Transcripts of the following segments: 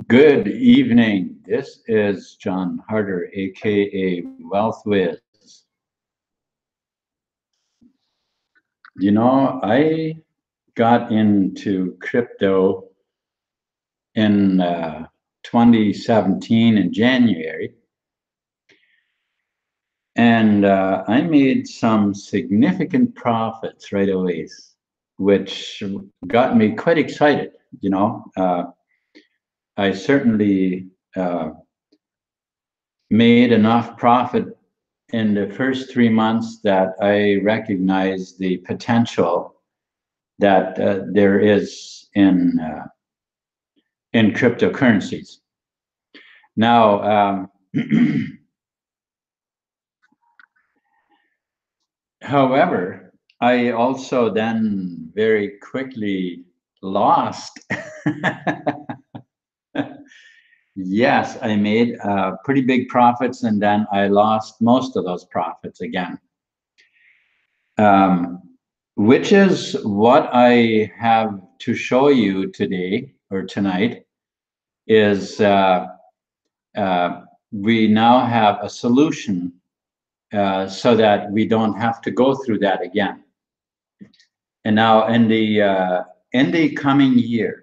Good evening. This is John Harder, aka WealthWiz. I got into crypto in 2017 in January, and I made some significant profits right away, which got me quite excited. I certainly made enough profit in the first 3 months that I recognize the potential that there is in cryptocurrencies. Now, however, I also then very quickly lost. Yes, I made pretty big profits, and then I lost most of those profits again. Which is what I have to show you today or tonight is we now have a solution so that we don't have to go through that again. And now in the coming year,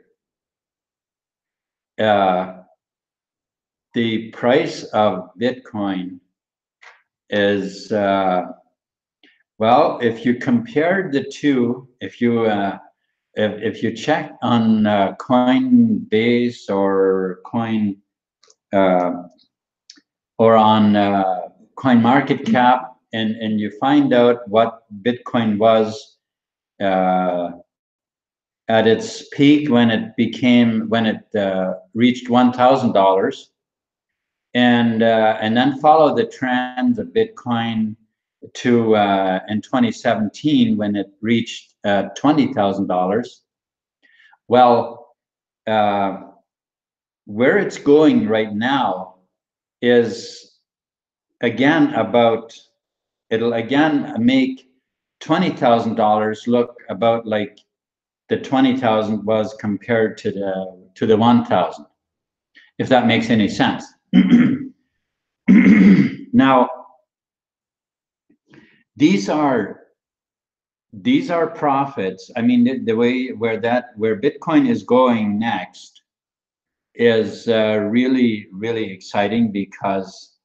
the price of Bitcoin is well, if you compare the two, if you check on Coinbase or on CoinMarketCap, and you find out what Bitcoin was at its peak when it reached $1,000, and then follow the trend of Bitcoin to in 2017 when it reached $20,000. Well, where it's going right now is again it'll again make $20,000 look about like the 20,000 was compared to the 1,000, if that makes any sense. Now, these are profits. I mean, the way where Bitcoin is going next is really, really exciting because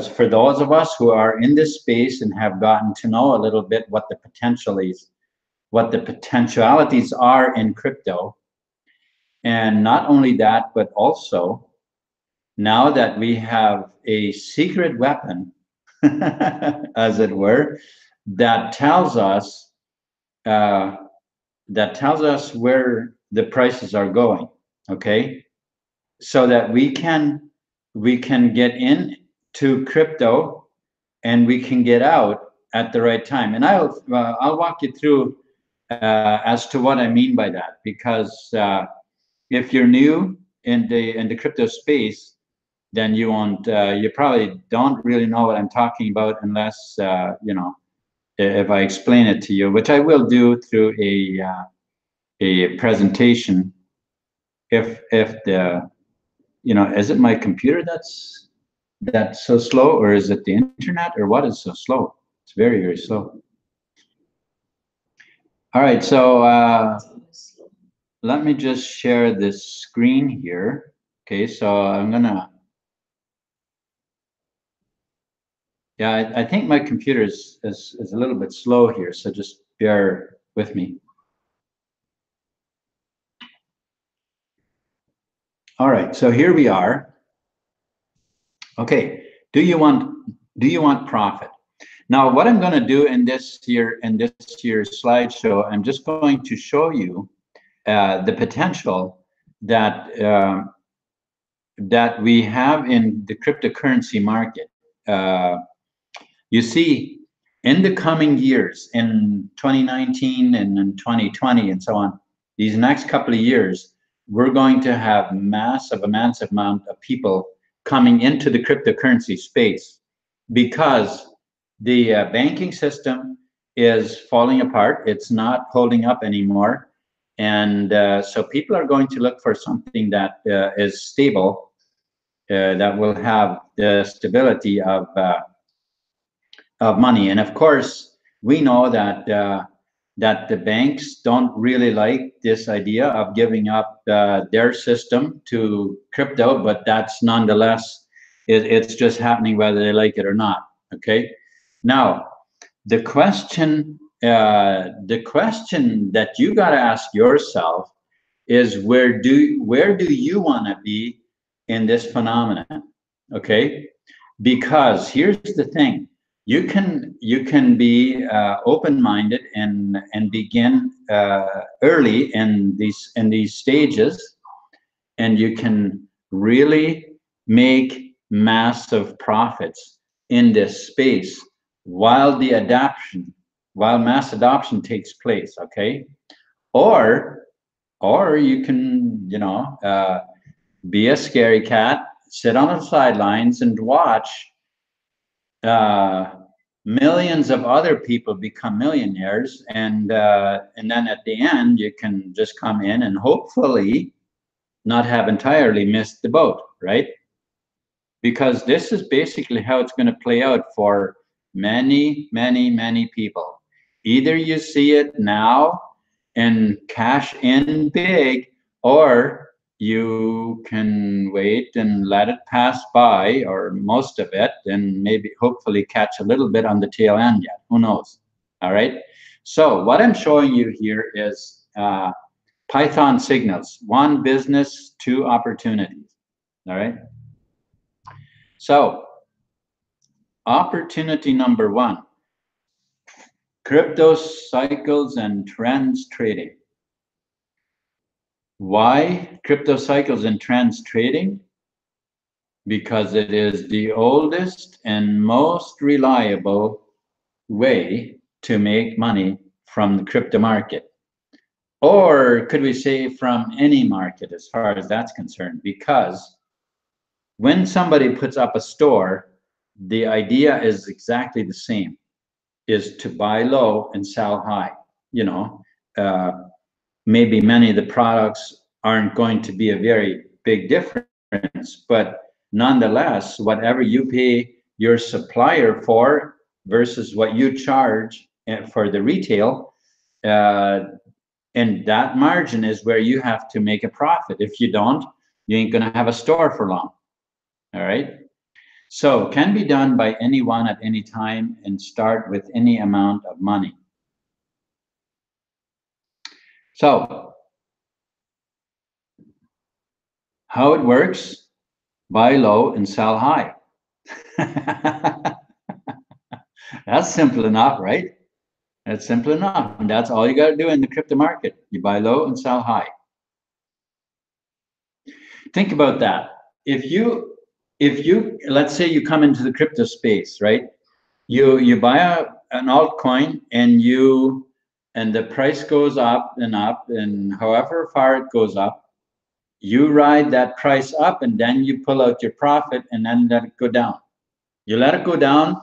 for those of us who are in this space and have gotten to know a little bit what the potentialities are in crypto, and not only that, but also now that we have a secret weapon, as it were, that tells us where the prices are going. Okay, so that we can get into crypto and we can get out at the right time. And I'll walk you through as to what I mean by that, because if you're new in the crypto space, then you probably don't really know what I'm talking about unless if I explain it to you, which I will do through a presentation. If the is it my computer that's so slow, or is it the internet, or what is so slow? It's very, very slow. All right, so let me just share this screen here. Okay, so I'm gonna. Yeah, I think my computer is a little bit slow here, so just bear with me. All right, so here we are. Okay, do you want profit? Now, what I'm going to do in this year's slideshow, I'm just going to show you the potential that that we have in the cryptocurrency market. You see, in the coming years, in 2019 and in 2020 and so on, these next couple of years, we're going to have massive amount of people coming into the cryptocurrency space because the banking system is falling apart. It's not holding up anymore. And so people are going to look for something that is stable, that will have the stability of money. And of course, we know that that the banks don't really like this idea of giving up their system to crypto, but that's nonetheless, it's just happening whether they like it or not. Okay. Now, the question that you got to ask yourself is, where do you want to be in this phenomenon? Okay, because here's the thing: you can be open-minded and begin early in these stages, and you can really make massive profits in this space while mass adoption takes place. Okay, or you can, be a scary cat, sit on the sidelines and watch millions of other people become millionaires, and then at the end you can just come in and hopefully not have entirely missed the boat, right? Because this is basically how it's going to play out for many people. Either you see it now and cash in big, or you can wait and let it pass by, or most of it, and maybe hopefully catch a little bit on the tail end yet. Who knows? All right. So what I'm showing you here is Python signals: one business, two opportunities. All right. So opportunity number one: crypto cycles and trends trading. Why crypto cycles and trends trading? Because it is the oldest and most reliable way to make money from the crypto market. Or could we say from any market as far as that's concerned? Because when somebody puts up a store, the idea is exactly the same, is to buy low and sell high. Maybe many of the products aren't going to be a very big difference, but nonetheless, whatever you pay your supplier for versus what you charge for the retail, and that margin is where you have to make a profit. If you don't, you ain't going to have a store for long. All right. So can be done by anyone at any time and start with any amount of money. So how it works: buy low and sell high. That's simple enough, right? That's simple enough. And that's all you got to do in the crypto market. You buy low and sell high. Think about that. If you let's say you come into the crypto space, right? You buy an altcoin, and the price goes up, and however far it goes up, you ride that price up, and then you pull out your profit and then let it go down. You let it go down,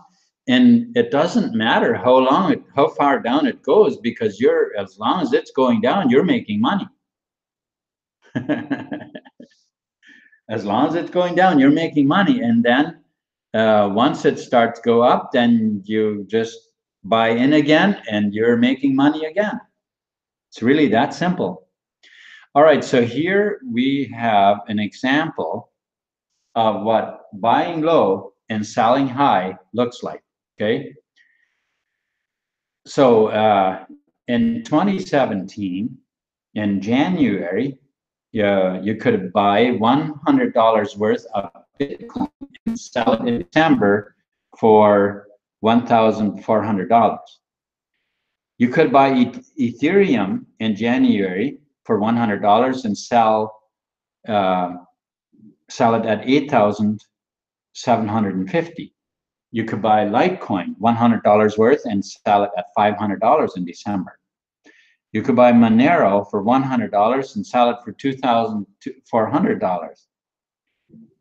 and it doesn't matter how far down it goes, because as long as it's going down, you're making money. As long as it's going down, you're making money. And then once it starts to go up, then you just buy in again and you're making money again. It's really that simple. All right, so here we have an example of what buying low and selling high looks like. Okay. So in 2017, in January, you could buy $100 worth of Bitcoin and sell it in December for $1,400. You could buy Ethereum in January for $100 and sell it at $8,750. You could buy Litecoin, $100 worth, and sell it at $500 in December. You could buy Monero for $100 and sell it for $2,400.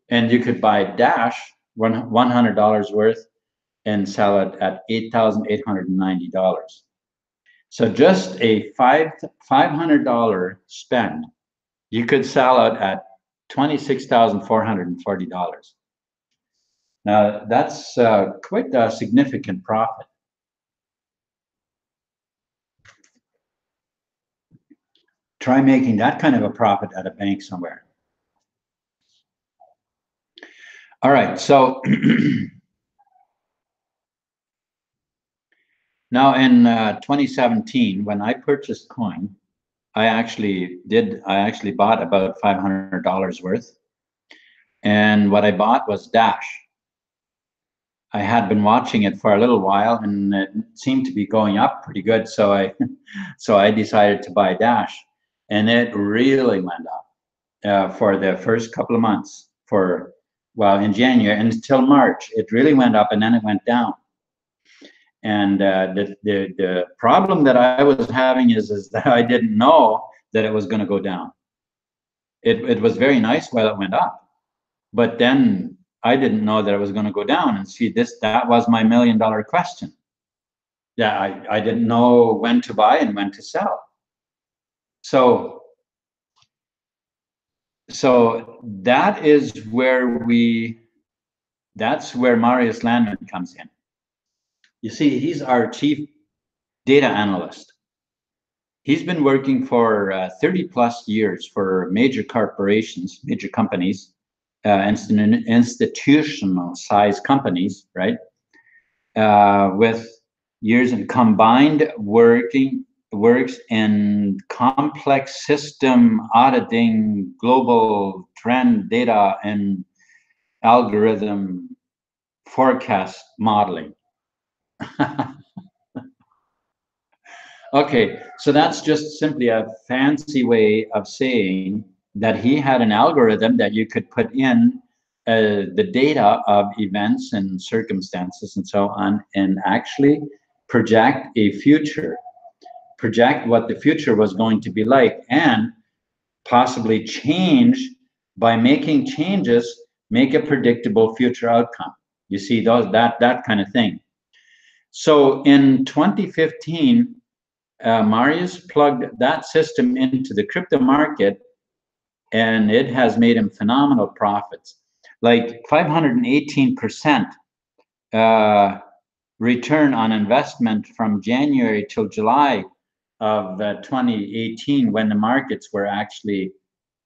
And you could buy Dash, $100 worth, and sell it at $8,890. So just a $500 spend, you could sell out at $26,440. Now that's quite a significant profit. Try making that kind of a profit at a bank somewhere. All right, so now in 2017, when I purchased coin, I actually bought about $500 worth. And what I bought was Dash. I had been watching it for a little while and it seemed to be going up pretty good. So I decided to buy Dash, and it really went up for the first couple of months in January until March. It really went up and then it went down. And the problem that I was having is that I didn't know that it was going to go down. It was very nice while it went up, but then I didn't know that it was going to go down. And see, that was my $1 million question. Yeah, I didn't know when to buy and when to sell. So that is that's where Marius Landman comes in. You see, he's our chief data analyst. He's been working for 30 plus years for major corporations, major companies, institutional size companies, right? With years in combined works in complex system auditing, global trend data, and algorithm forecast modeling. Okay, so that's just simply a fancy way of saying that he had an algorithm that you could put in the data of events and circumstances and so on, and actually project a future, project what the future was going to be like, and possibly change by making changes, make a predictable future outcome. You see that kind of thing. So in 2015, Marius plugged that system into the crypto market, and it has made him phenomenal profits, like 518% return on investment from January till July of 2018, when the markets were actually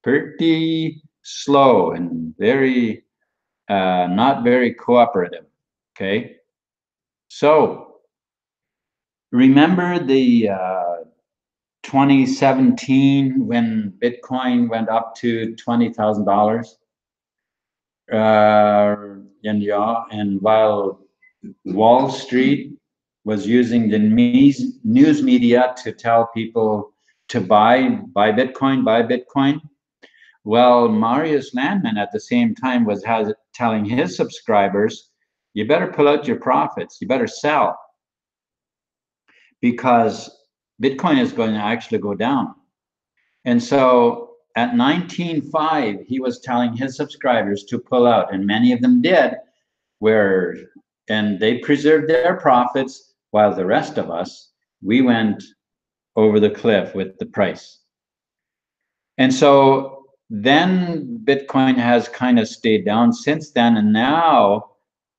pretty slow and very not very cooperative. Okay, so remember the 2017 when Bitcoin went up to $20,000, and while Wall Street was using the news media to tell people to buy Bitcoin. Well, Marius Landman at the same time was telling his subscribers, you better pull out your profits, you better sell, because Bitcoin is going to actually go down. And so at 19.5, he was telling his subscribers to pull out, and many of them did, and they preserved their profits, while the rest of us, we went over the cliff with the price. And so then Bitcoin has kind of stayed down since then, and now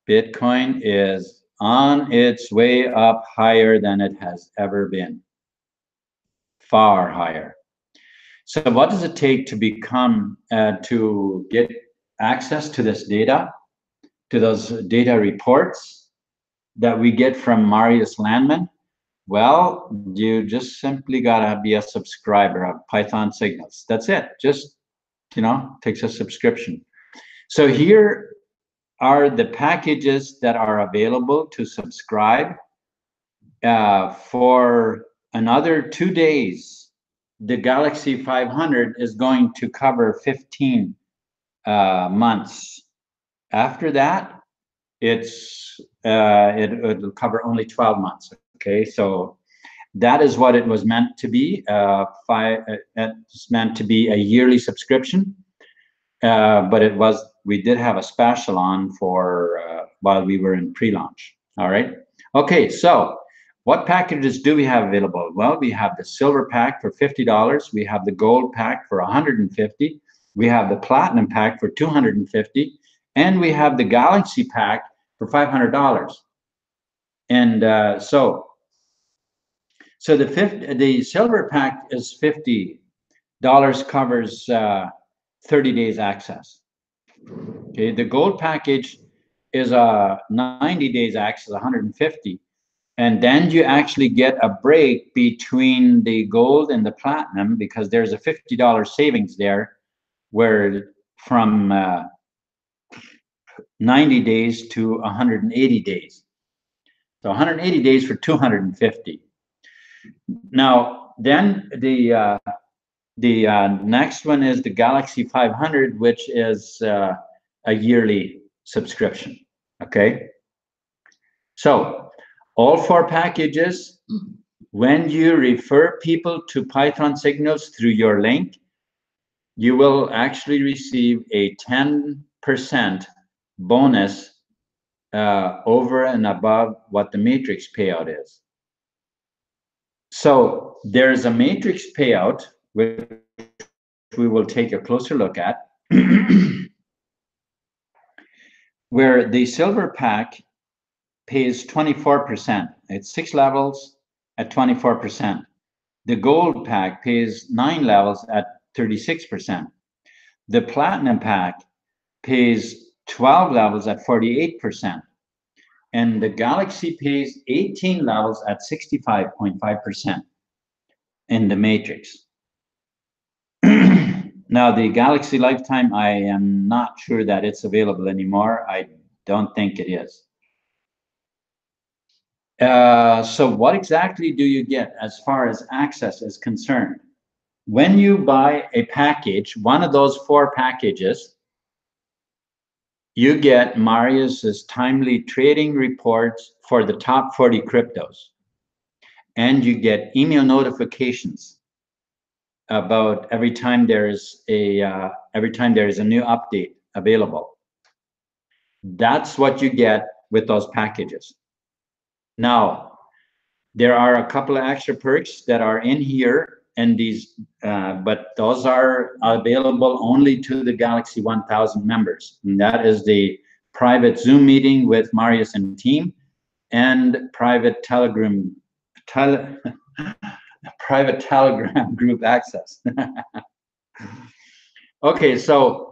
Bitcoin is on its way up higher than it has ever been, far higher. So what does it take to to get access to this data, to those data reports that we get from Marius Landman? Well, you just simply gotta be a subscriber of Python Signals. That's it. Just, takes a subscription. So here are the packages that are available to subscribe. For another 2 days, the Galaxy 500 is going to cover 15 months. After that, it'll cover only 12 months. Okay, so that is what it was meant to be. It's meant to be a yearly subscription, but we did have a special on for while we were in pre-launch. All right. Okay, so What packages do we have available? Well, we have the silver pack for $50. We have the gold pack for $150. We have the platinum pack for $250. And we have the Galaxy pack for $500. And so the silver pack is $50, covers 30 days access. Okay, the gold package is 90 days access, 150. And then you actually get a break between the gold and the platinum because there's a $50 savings there, where from 90 days to 180 days. So 180 days for 250. Now, then the next one is the Galaxy 500, which is a yearly subscription. Okay. So all 4 packages, when you refer people to Python Signals through your link, you will actually receive a 10% bonus over and above what the matrix payout is. So there's a matrix payout, which we will take a closer look at, where the silver pack pays 24%. It's 6 levels at 24%. The gold pack pays 9 levels at 36%. The platinum pack pays 12 levels at 48%. And the Galaxy pays 18 levels at 65.5% in the matrix. Now, the Galaxy Lifetime, I am not sure that it's available anymore. I don't think it is. So what exactly do you get as far as access is concerned? When you buy a package, one of those 4 packages, you get Marius's timely trading reports for the top 40 cryptos. And you get email notifications about every time there is a new update available. That's what you get with those packages. Now, there are a couple of extra perks that are in here, and these, but those are available only to the Galaxy 1000 members. And that is the private Zoom meeting with Marius and team, and private Telegram group access. Okay, so,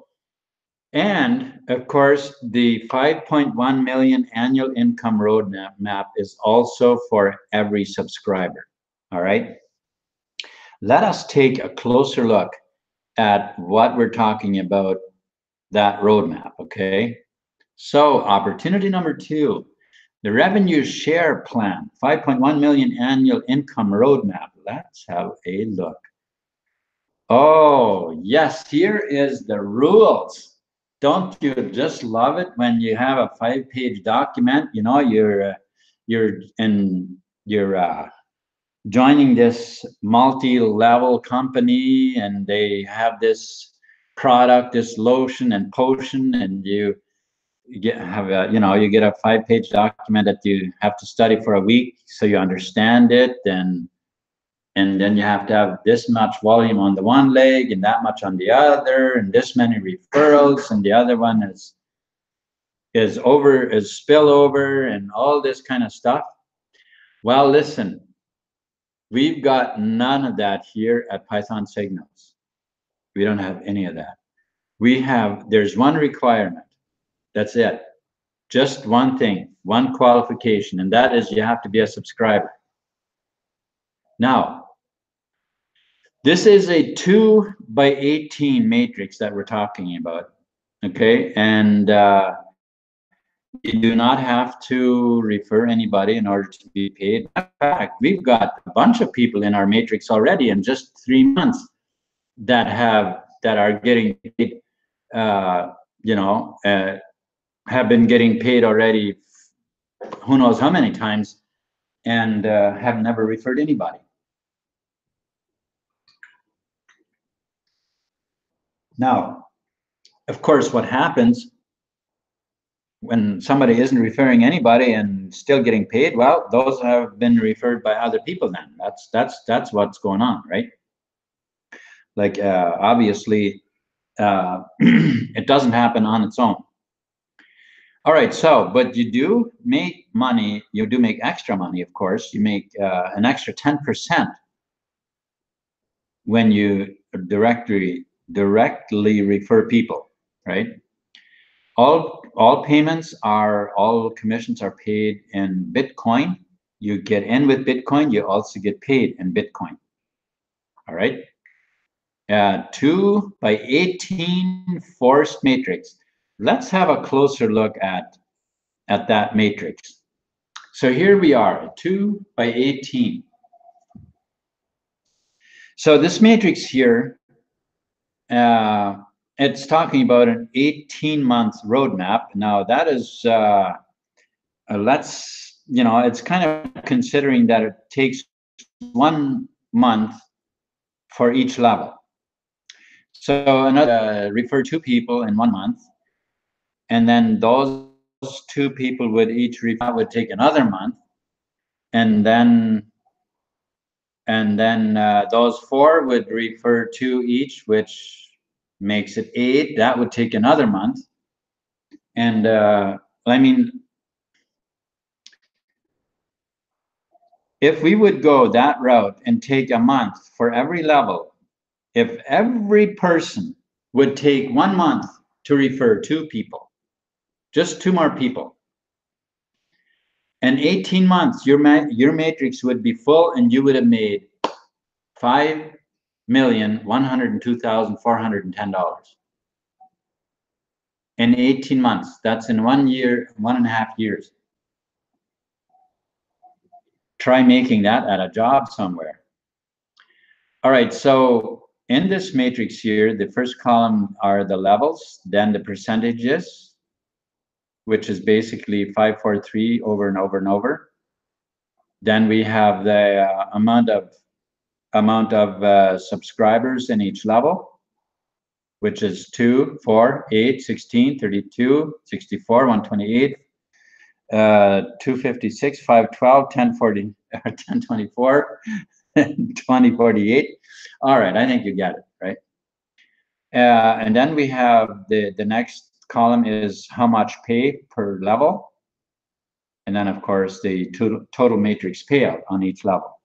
and of course, the 5.1 million annual income roadmap is also for every subscriber. All right. Let us take a closer look at what we're talking about, that roadmap. Okay. So, opportunity number 2, the revenue share plan, 5.1 million annual income roadmap. Let's have a look. Oh, yes, here is the rules. Don't you just love it when you have a 5-page document? You know, you're joining this multi-level company, and they have this product, this lotion and potion, and you get a 5-page document that you have to study for a week so you understand it, and then you have to have this much volume on the one leg and that much on the other, and this many referrals, and the other one is spillover, and all this kind of stuff. Well, listen, we've got none of that here at Python Signals. We don't have any of that. There's one requirement. That's it. Just one thing, one qualification, and that is you have to be a subscriber. Now, this is a 2x18 matrix that we're talking about, okay? And you do not have to refer anybody in order to be paid. In fact, we've got a bunch of people in our matrix already in just 3 months that are getting paid, have been getting paid already who knows how many times, and have never referred anybody. Now, of course, what happens when somebody isn't referring anybody and still getting paid, well, those have been referred by other people then. That's what's going on, right? Like, obviously, it doesn't happen on its own. All right, so, but you do make money, you do make extra money, of course. You make an extra 10% when you directly refer people, right? All commissions are paid in Bitcoin. You get in with Bitcoin, you also get paid in Bitcoin. All right. 2 by 18 forced matrix. Let's have a closer look at that matrix. So here we are, 2 by 18. So this matrix here, it's talking about an 18-month roadmap. Now that is, it's kind of considering that it takes 1 month for each level. So another refer 2 people in 1 month, and then those 2 people would each refer would take another month, and then those 4 would refer 2 each, which makes it 8. That would take another month. And I mean, if we would go that route and take a month for every level, if every person would take 1 month to refer 2 people, just 2 more people, in 18 months, your matrix would be full and you would have made $5,102,410 in 18 months. That's in 1 year, 1.5 years. Try making that at a job somewhere. All right, so in this matrix here, the first column are the levels, then the percentages, which is basically 543 over and over and over. Then we have the amount of subscribers in each level, which is 2, 4, 8, 16, 32, 64, 128, 256, 512, 1040, 1024, 2048. All right, I think you get it, right? And then we have the next column is how much pay per level. And then, of course, the total matrix payout on each level.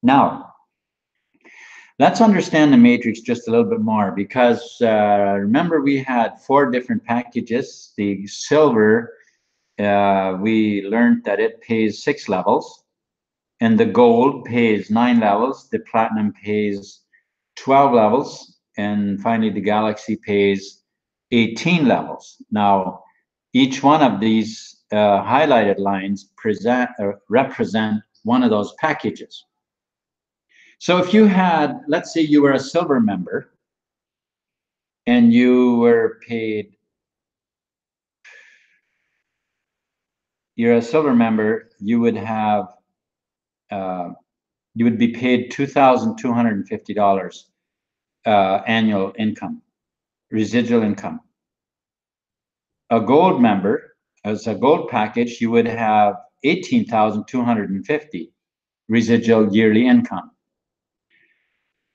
Now, let's understand the matrix just a little bit more, because remember we had 4 different packages. The silver, we learned that it pays 6 levels, and the gold pays 9 levels. The platinum pays 12 levels, and finally the galaxy pays 18 levels. Now, each one of these highlighted lines represent one of those packages. So if you had, let's say you were a silver member and you were paid, you're a silver member, you would have, you would be paid $2,250 annual income, residual income. A gold member, as a gold package, you would have $18,250 residual yearly income.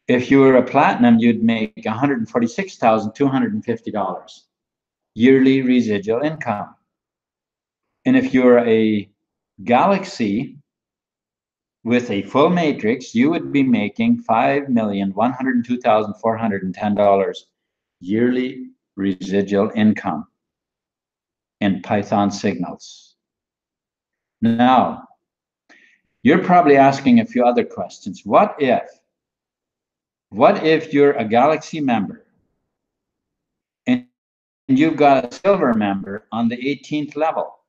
If you were a platinum, you'd make $146,250 yearly residual income. And if you're a galaxy with a full matrix, you would be making $5,102,410 yearly residual income in Python signals. Now, you're probably asking a few other questions. What if you're a galaxy member and you've got a silver member on the 18th level?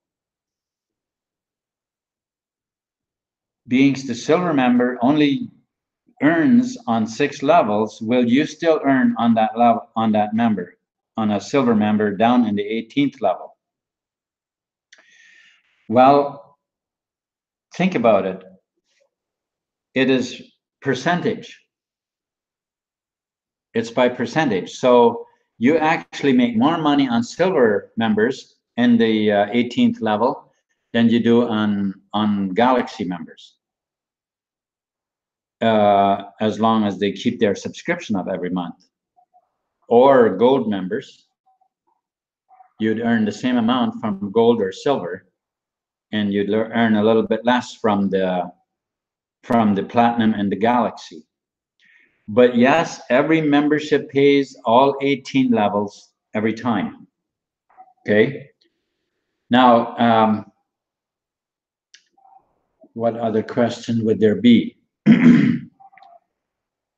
Being the silver member only earns on 6 levels, will you still earn on that level, on that member, on a silver member down in the 18th level? Well, think about it. It is percentage. It's by percentage. So you actually make more money on silver members and the 18th level than you do on Galaxy members. As long as they keep their subscription up every month. Or gold members, you'd earn the same amount from gold or silver, and you'd earn a little bit less from the platinum and the Galaxy. But yes, every membership pays all 18 levels every time. Okay. Now, what other question would there be?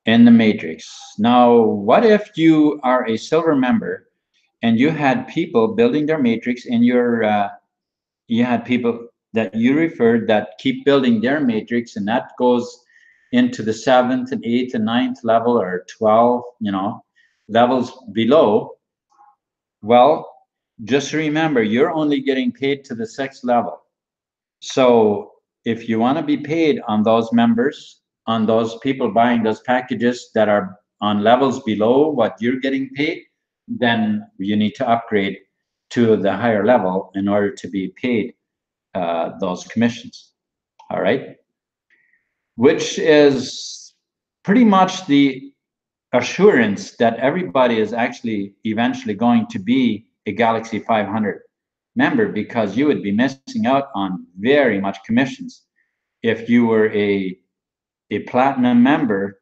In the matrix. Now, what if you are a silver member and you had people building their matrix and you had people that you referred that keep building their matrix, and that goes into the 7th and 8th and 9th level, or 12, levels below? Well, just remember, you're only getting paid to the 6th level. So if you want to be paid on those members, on those people buying those packages that are on levels below what you're getting paid, then you need to upgrade to the higher level in order to be paid those commissions. All right, which is pretty much the assurance that everybody is actually eventually going to be a Galaxy 500 member, because you would be missing out on very much commissions if you were a platinum member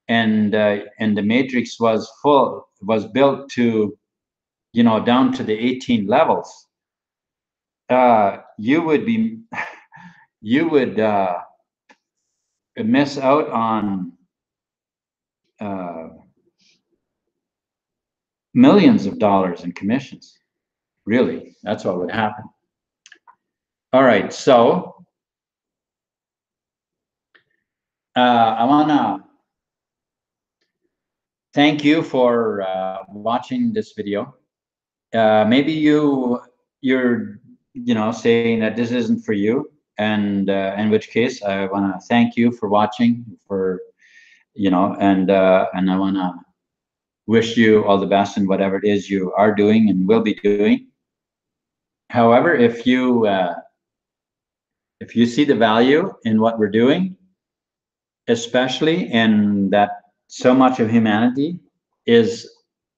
and the matrix was built to, down to the 18 levels. You would miss out on millions of dollars in commissions. Really, that's what would happen. All right, so I want to thank you for watching this video. Maybe you're saying that this isn't for you, and in which case I want to thank you for watching, and I want to wish you all the best in whatever it is you are doing and will be doing. However, if you see the value in what we're doing, especially in that so much of humanity is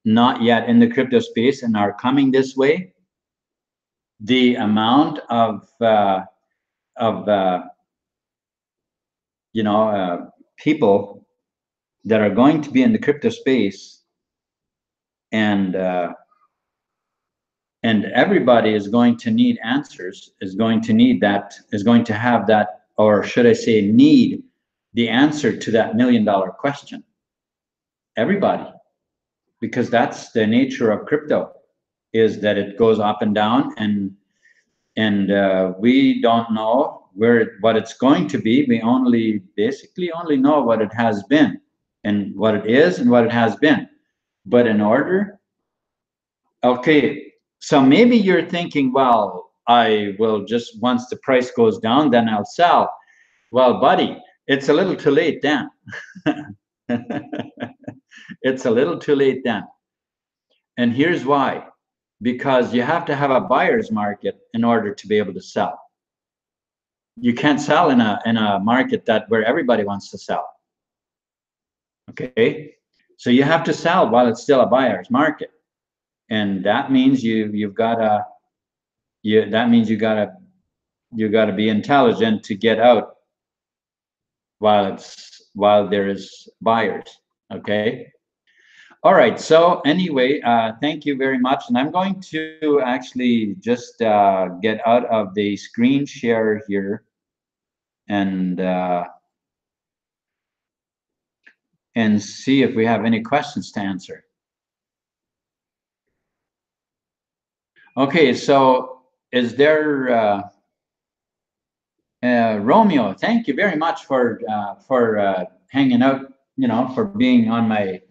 not yet in the crypto space and are coming this way, the amount of people that are going to be in the crypto space, and everybody is going to need answers, is going to have that, or should I say need the answer to that $1 million question. Everybody, because that's the nature of crypto, is that it goes up and down, and we don't know what it's going to be. We basically only know what it has been, and what it is, and what it has been. But in order, okay, so maybe you're thinking, well, I will just, once the price goes down, then I'll sell. Well, buddy, it's a little too late then. It's a little too late then. And here's why. Because you have to have a buyer's market in order to be able to sell. You can't sell in a market where everybody wants to sell. Okay, so you have to sell while it's still a buyer's market, and that means you gotta be intelligent to get out while there is buyers. Okay. All right, so anyway, thank you very much. And I'm going to actually just get out of the screen share here and see if we have any questions to answer. Okay, so is there Romeo? Thank you very much for hanging out, for being on my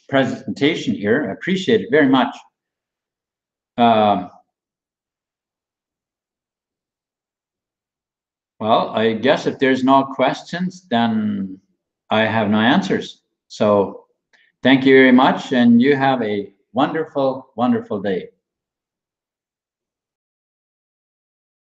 presentation here. I appreciate it very much. Well, I guess if there's no questions, then I have no answers. So thank you very much, and you have a wonderful, wonderful day.